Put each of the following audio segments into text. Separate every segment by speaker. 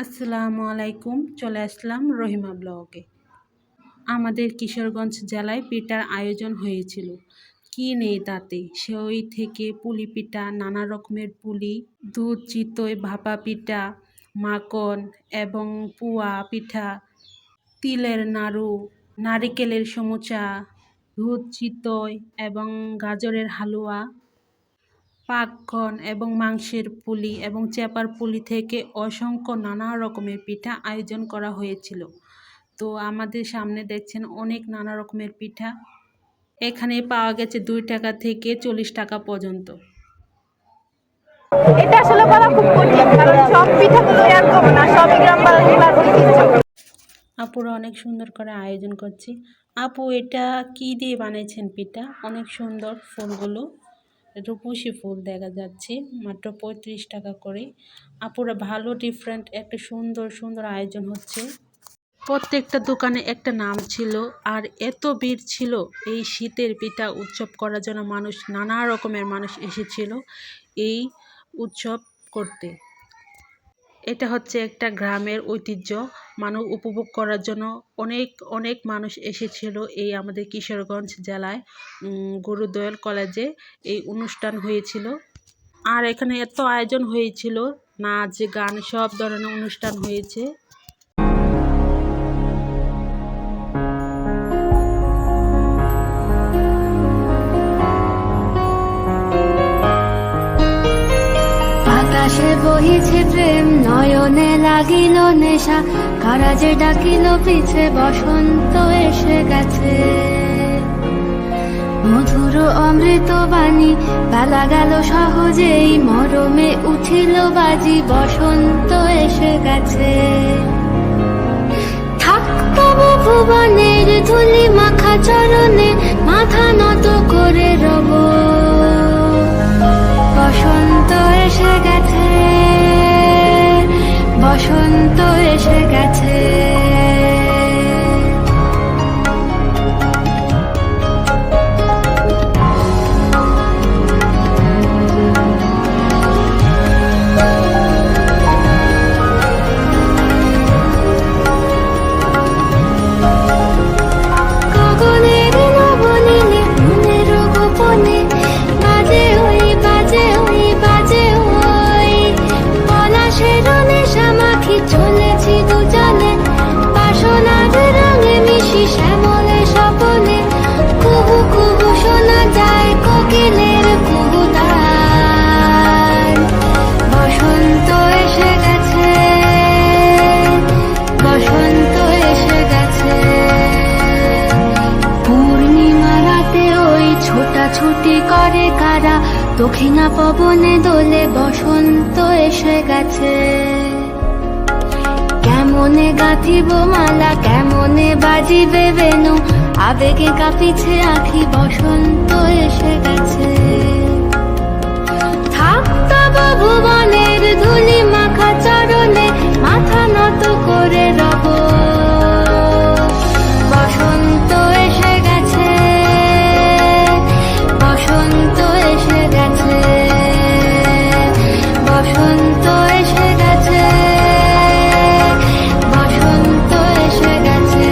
Speaker 1: আসসালামু আলাইকুম। চলে আসলাম রহিমা ব্লগে। আমাদের কিশোরগঞ্জ জেলায় পিঠার আয়োজন হয়েছিল। কি নেই তাতে, সেওই থেকে পুলি পিঠা, নানা রকমের পুলি, দুধ চিতই, ভাপা পিঠা, মাখন এবং পুয়া পিঠা, তিলের নাড়ু, নারিকেলের সমুচা, দুধ চিতই এবং গাজরের হালুয়া, পাকঘন এবং মাংসের পুলি এবং চেপার পুলি থেকে অসংখ্য নানা রকমের পিঠা আয়োজন করা হয়েছিল। তো আমাদের সামনে দেখছেন অনেক নানা রকমের পিঠা। এখানে পাওয়া গেছে 2 টাকা থেকে 40 টাকা পর্যন্ত।
Speaker 2: এটা আসলে বলা খুব কঠিন, কারণ সব পিঠাগুলো এরকম না, সবই গ্রামবাংলার ঐতিহ্য।
Speaker 1: আপুরা অনেক সুন্দর করে আয়োজন করছি। আপু, এটা কি দিয়ে বানিয়েছেন পিঠা? অনেক সুন্দর ফুলগুলো, রূপসী ফুল দেখা যাচ্ছে, মাত্র 35 টাকা করে। আপুরা ভালো ডিফারেন্ট একটা সুন্দর সুন্দর আয়োজন হচ্ছে। প্রত্যেকটা দোকানে একটা নাম ছিল, আর এত ভিড় ছিল এই শীতের পিঠা উৎসব করার জন্য। নানা রকমের মানুষ এসেছিল এই উৎসব করতে। এটা হচ্ছে একটা গ্রামের ঐতিহ্য, মানুষ উপভোগ করার জন্য অনেক অনেক মানুষ এসেছিল। এই আমাদের কিশোরগঞ্জ জেলায় গুরুদয়াল কলেজে এই অনুষ্ঠান হয়েছিল। আর এখানে এত আয়োজন হয়েছিল, নাচ গান সব ধরনের অনুষ্ঠান হয়েছে।
Speaker 3: আকাশে বহিছে প্রেম, নয়নে লাগিল নেশা, কারাজে ডাকিল পিছে, বসন্ত এসে গেছে। মধুর অমৃত বাণী, বেলা গেল সহজেই, মরমে উঠিল বাজি, বসন্ত এসে গেছে। থাক তবু ভুবনের ধুলি মাখা চরণে, মাথা নত করে রব। বসন্ত এসে গেছে, বসন্ত এসে গেছে। গগনের নবনীলে, মনের গোপনে, বাজে ওই বাজে ওই বাজে ওই, পলাশের নেশা মাখি চলেছি দুজনে, বাসনার রঙে মিশি শ্যামলে স্বপনে, কুহু কুহু শোনা যায় কোকিলের কুহুতান। বসন্ত এসে গেছে, বসন্ত এসে গেছে। পূর্ণিমা রাতে ওই ছোটাছুটি করে কারা, দক্ষিণা পবনে দোলে, বসন্ত এসে গেছে। কেমনে গাঁথিব মালা, কেমনে বাজিবে বেনু, আবেগে কাঁপিছে আখি, বসন্ত এসে গেছে। থাক তবু ভুবনের ধুলি মাখা চরণে, মাথা নত করে রব। বসন্ত এসে গেছে, বসন্ত এসে গেছে, বসন্ত এসে গেছে, বসন্ত এসে গেছে।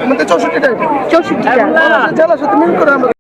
Speaker 2: আমাদের 64 টাকা 64 টাকা
Speaker 4: জেলার সাথে মিল করে আমরা